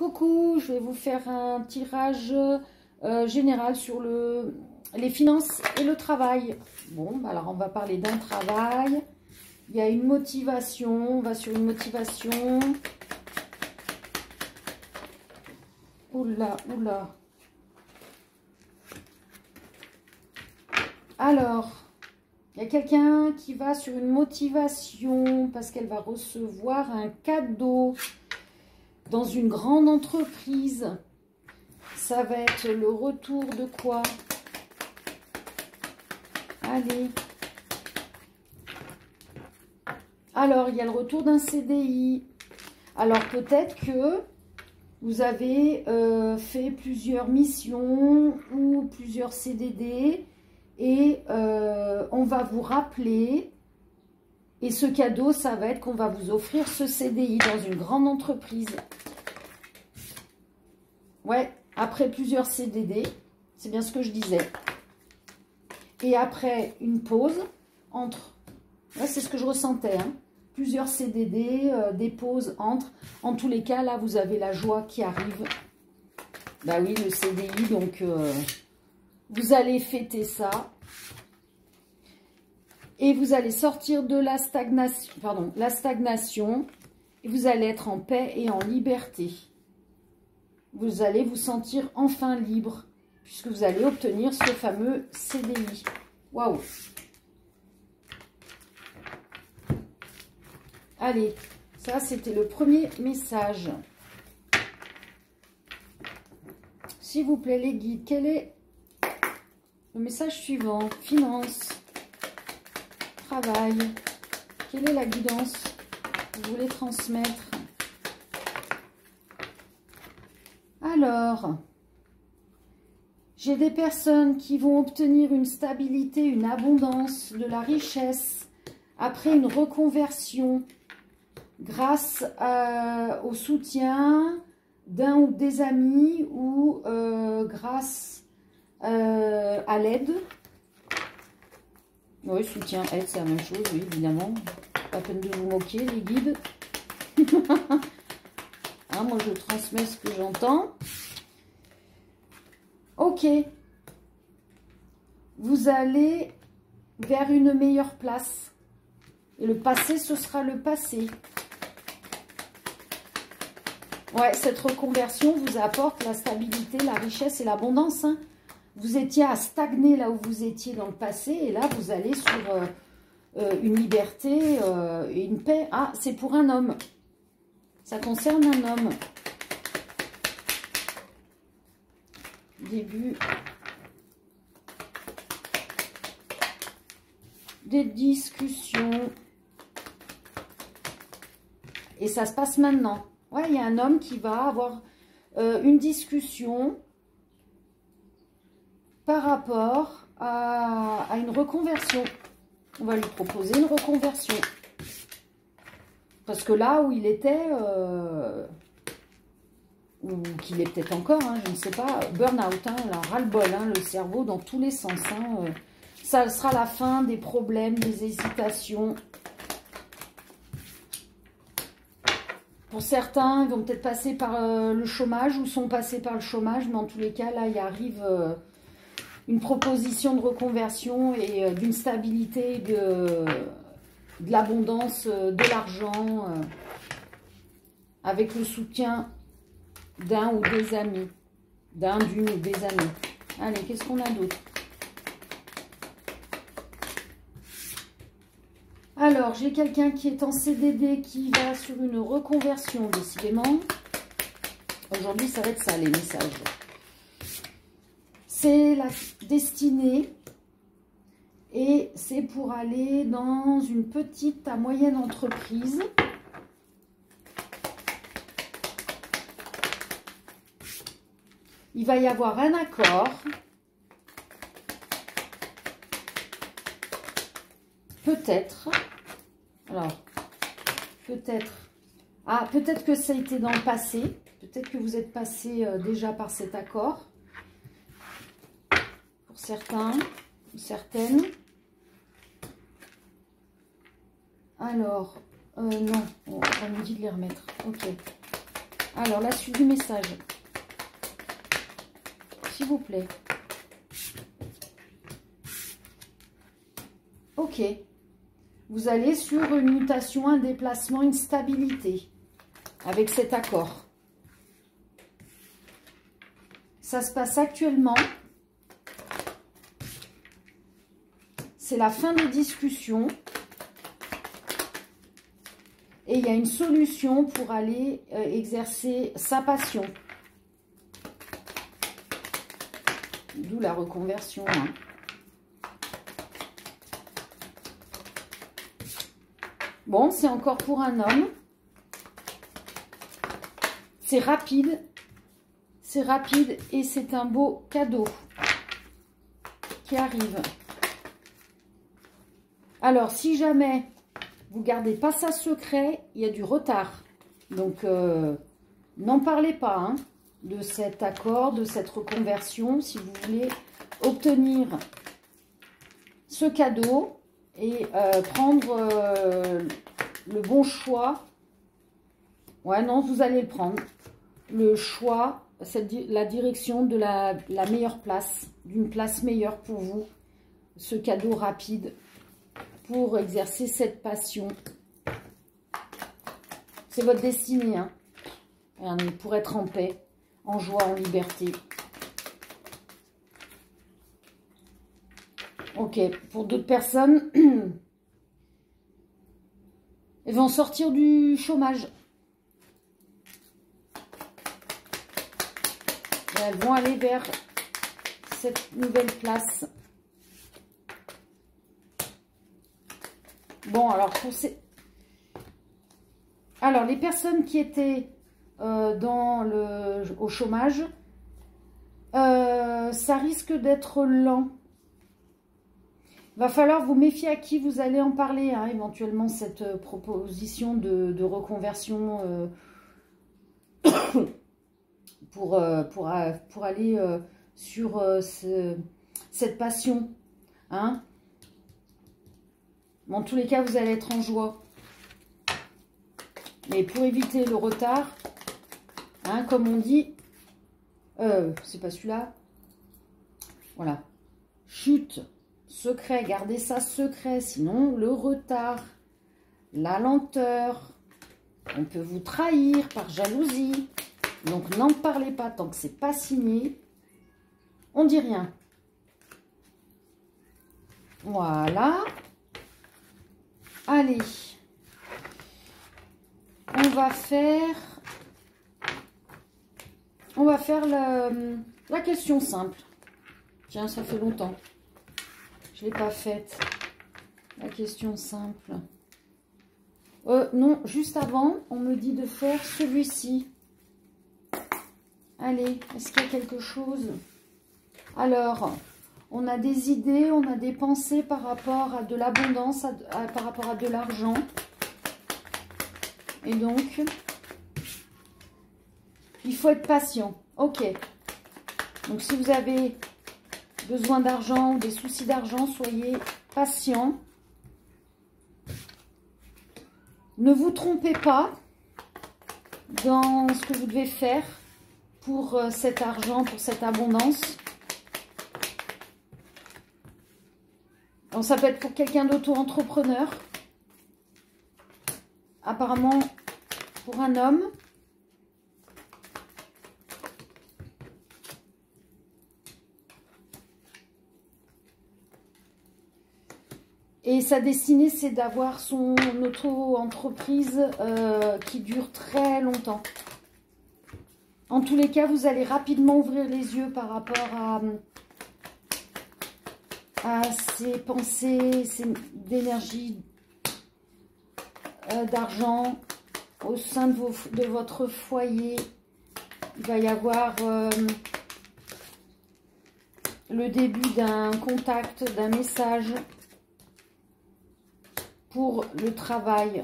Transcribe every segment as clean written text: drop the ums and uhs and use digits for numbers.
coucou, je vais vous faire un tirage général sur les finances et le travail. Bon, bah alors on va parler d'un travail. Il y a une motivation, on va sur une motivation. Oula, oula. Alors, il y a quelqu'un qui va sur une motivation parce qu'elle va recevoir un cadeau dans une grande entreprise. Ça va être le retour de quoi? Allez. Alors, il y a le retour d'un CDI. Alors, peut-être que vous avez fait plusieurs missions ou plusieurs CDD et on va vous rappeler. Et ce cadeau, ça va être qu'on va vous offrir ce CDI dans une grande entreprise. Ouais, après plusieurs CDD, c'est bien ce que je disais. Et après une pause entre, ouais, c'est ce que je ressentais, hein, plusieurs CDD, des pauses entre. En tous les cas, là, vous avez la joie qui arrive. Bah oui, le CDI, donc vous allez fêter ça. Et vous allez sortir de la stagnation, et vous allez être en paix et en liberté. Vous allez vous sentir enfin libre, puisque vous allez obtenir ce fameux CDI. Waouh! Allez, ça c'était le premier message. S'il vous plaît les guides, quel est le message suivant? Finance, travail, quelle est la guidance que vous voulez transmettre? Alors, j'ai des personnes qui vont obtenir une stabilité, une abondance, de la richesse après une reconversion grâce au soutien d'un ou des amis ou grâce à l'aide. Oui, soutien, aide, c'est la même chose, oui, évidemment. Pas peine de vous moquer, les guides. Hein, moi, je transmets ce que j'entends. Ok. Vous allez vers une meilleure place. Et le passé, ce sera le passé. Ouais, cette reconversion vous apporte la stabilité, la richesse et l'abondance, hein. Vous étiez à stagner là où vous étiez dans le passé. Et là, vous allez sur une liberté et une paix. Ah, c'est pour un homme. Ça concerne un homme. Début des discussions. Et ça se passe maintenant. Ouais, il y a un homme qui va avoir une discussion par rapport à une reconversion. On va lui proposer une reconversion. Parce que là où il était, ou qu'il est peut-être encore, hein, je ne sais pas, burn-out, hein, ras-le-bol, hein, le cerveau dans tous les sens. Hein, ça sera la fin des problèmes, des hésitations. Pour certains, ils vont peut-être passer par le chômage ou sont passés par le chômage, mais en tous les cas, là, il arrive une proposition de reconversion et d'une stabilité, de l'abondance, de l'argent, avec le soutien d'un ou des amis, d'une ou des amis. Allez, qu'est-ce qu'on a d'autre? Alors, j'ai quelqu'un qui est en CDD, qui va sur une reconversion, décidément. Aujourd'hui, ça va être ça, les messages. C'est la destinée. Et c'est pour aller dans une petite à moyenne entreprise. Il va y avoir un accord. Peut-être. Alors, peut-être. Ah, peut-être que ça a été dans le passé. Peut-être que vous êtes passé déjà par cet accord. Pour certains, certaines. Alors, non, on nous dit de les remettre. Ok. Alors, la suite du message. S'il vous plaît. Ok. Vous allez sur une mutation, un déplacement, une stabilité avec cet accord. Ça se passe actuellement. C'est la fin des discussions. Et il y a une solution pour aller exercer sa passion. D'où la reconversion. Hein. Bon, c'est encore pour un homme. C'est rapide. C'est rapide et c'est un beau cadeau qui arrive. Alors, si jamais vous ne gardez pas ça secret, il y a du retard. Donc, n'en parlez pas hein, de cet accord, de cette reconversion, si vous voulez obtenir ce cadeau et prendre le bon choix. Ouais, non, vous allez le prendre. Le choix, la direction de la meilleure place, d'une place meilleure pour vous. Ce cadeau rapide pour exercer cette passion. C'est votre destinée, hein. Pour être en paix, en joie, en liberté. Ok, pour d'autres personnes, elles vont sortir du chômage. Et elles vont aller vers cette nouvelle place. Bon, alors, les personnes qui étaient au chômage, ça risque d'être lent. Il va falloir vous méfier à qui vous allez en parler, hein, éventuellement, cette proposition de reconversion pour aller sur cette passion, hein. Dans tous les cas, vous allez être en joie. Mais pour éviter le retard, hein, comme on dit, c'est pas celui-là. Voilà. Chute, secret, gardez ça secret. Sinon, le retard, la lenteur, on peut vous trahir par jalousie. Donc, n'en parlez pas tant que c'est pas signé. On dit rien. Voilà. Allez, on va faire la question simple. Tiens, ça fait longtemps. Je ne l'ai pas faite. La question simple. Non, juste avant, on me dit de faire celui-ci. Allez, est-ce qu'il y a quelque chose? Alors, on a des idées, on a des pensées par rapport à de l'abondance, par rapport à de l'argent. Et donc, il faut être patient. Ok. Donc, si vous avez besoin d'argent ou des soucis d'argent, soyez patient. Ne vous trompez pas dans ce que vous devez faire pour cet argent, pour cette abondance. Donc, ça peut être pour quelqu'un d'auto-entrepreneur. Apparemment, pour un homme. Et sa destinée, c'est d'avoir son auto-entreprise qui dure très longtemps. En tous les cas, vous allez rapidement ouvrir les yeux par rapport à ces pensées d'énergie, d'argent au sein de votre foyer. Il va y avoir le début d'un contact, d'un message pour le travail.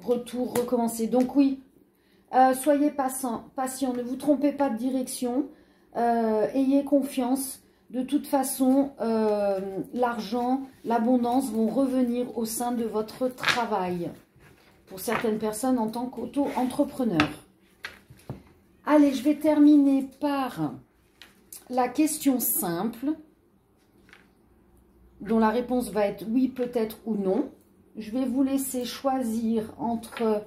Retour, recommencer. Donc oui, soyez patient, ne vous trompez pas de direction, ayez confiance. De toute façon, l'argent, l'abondance vont revenir au sein de votre travail. Pour certaines personnes en tant qu'auto-entrepreneur. Allez, je vais terminer par la question simple, dont la réponse va être oui, peut-être ou non. Je vais vous laisser choisir entre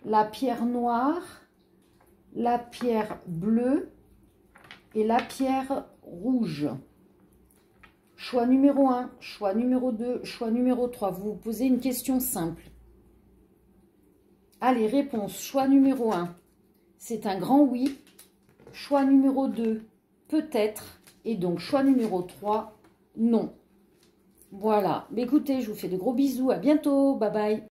la pierre noire, la pierre bleue et la pierre rouge. Choix numéro 1, choix numéro 2, choix numéro 3. Vous vous posez une question simple. Allez, réponse. Choix numéro 1, c'est un grand oui. Choix numéro 2, peut-être. Et donc, choix numéro 3, non. Voilà. Mais écoutez, je vous fais de gros bisous. À bientôt. Bye bye.